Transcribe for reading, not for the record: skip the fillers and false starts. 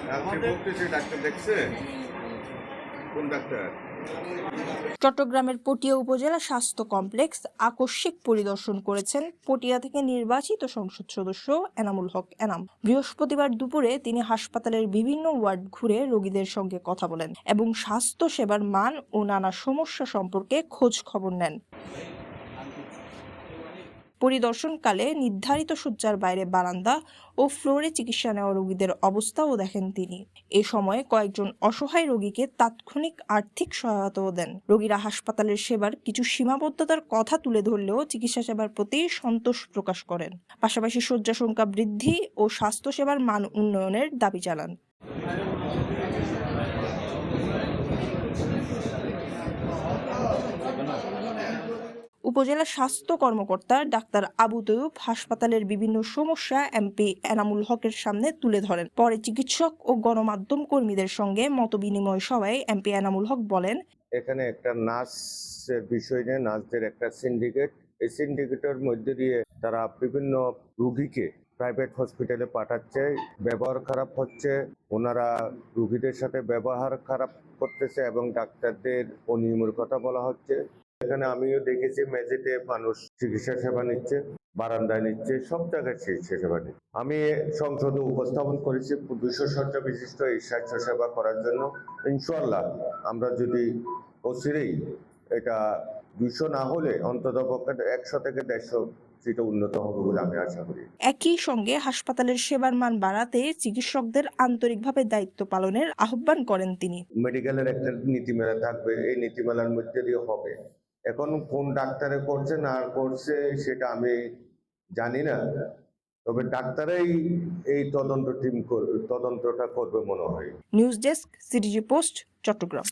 Doctor দেখছে কোন doctor? চট্টগ্রামের পটিয়া উপজেলা স্বাস্থ্য কমপ্লেক্স আকস্মিক পরিদর্শন করেছেন পটিয়া থেকে নির্বাচিত সংসদ সদস্য এনামুল হক এনাম। বৃহস্পতিবার দুপুরে তিনি হাসপাতালের বিভিন্ন ওয়ার্ড ঘুরে রোগীদের সঙ্গে কথা বলেন এবং স্বাস্থ্য সেবার মান ও নানা সমস্যা সম্পর্কে খোঁজ খবর নেন। পরিদর্শনকালে নির্ধারিত শয্যার বাইরে বারান্দা ও ফ্লোরে চিকিৎসা নেওয়া রোগীদের অবস্থাও দেখেন তিনি। এ সময় কয়েকজন অসহায় রোগীকে তাৎক্ষণিক আর্থিক সহায়তাও দেন। রোগীরা হাসপাতালের সেবার কিছু সীমাবদ্ধতার কথা তুলে ধরলেও চিকিৎসা সেবার প্রতি সন্তোষ প্রকাশ করেন। পাশাপাশি শয্যা সংখ্যা বৃদ্ধি ও স্বাস্থ্যসেবার মান উন্নয়নের দাবি জানান। উপজেলা স্বাস্থ্য কর্মকর্তা ডাক্তার আবু তয়ুব হাসপাতালের বিভিন্ন সমস্যা এমপি এনামুল হকের সামনে তুলে ধরেন। পরে চিকিৎসক ও গণমাধ্যম কর্মীদের সঙ্গে মতবিনিময় সভায় এমপি এনামুল হক বলেন, এখানে একটা নার্সের বিষয় নিয়ে নার্সদের একটা সিন্ডিকেট, এই সিন্ডিকেটের মধ্যে দিয়ে তারা বিভিন্ন রুগীকে প্রাইভেট হসপিটালে পাঠাচ্ছে, ব্যবহার খারাপ হচ্ছে, ওনারা রুগীদের সাথে ব্যবহার খারাপ করতেছে এবং ডাক্তারদের অনিয়মের কথা বলা হচ্ছে। এখানে আমিও দেখেছি মেঝেতে মানুষ চিকিৎসা সেবা নিচ্ছে, বারান্দায় নিচ্ছে, সব জায়গায় চিকিৎসা সেবা নিচ্ছে। আমি সংসদে উপস্থাপন করেছি 200 শয্যা বিশিষ্ট এই স্বাস্থ্য সেবা করার জন্য। ইনশাআল্লাহ আমরা যদি অচিরেই এটা 200 না হলে অন্তত 100 থেকে 150 সেটা উন্নত হবে বলে আমি আশা করি। একই সঙ্গে হাসপাতালের সেবার মান বাড়াতে চিকিৎসকদের আন্তরিকভাবে দায়িত্ব পালনের আহ্বান করেন তিনি। মেডিকেলের একটা নীতিমালা থাকবে, এই নীতিমালার মধ্যে দিয়ে হবে। এখন কোন ডাক্তারে করছে না করছে সেটা আমি জানি না, তবে ডাক্তারাই এই তদন্তটা করবে মনে হয়। News desk, CTG post, Chittagong.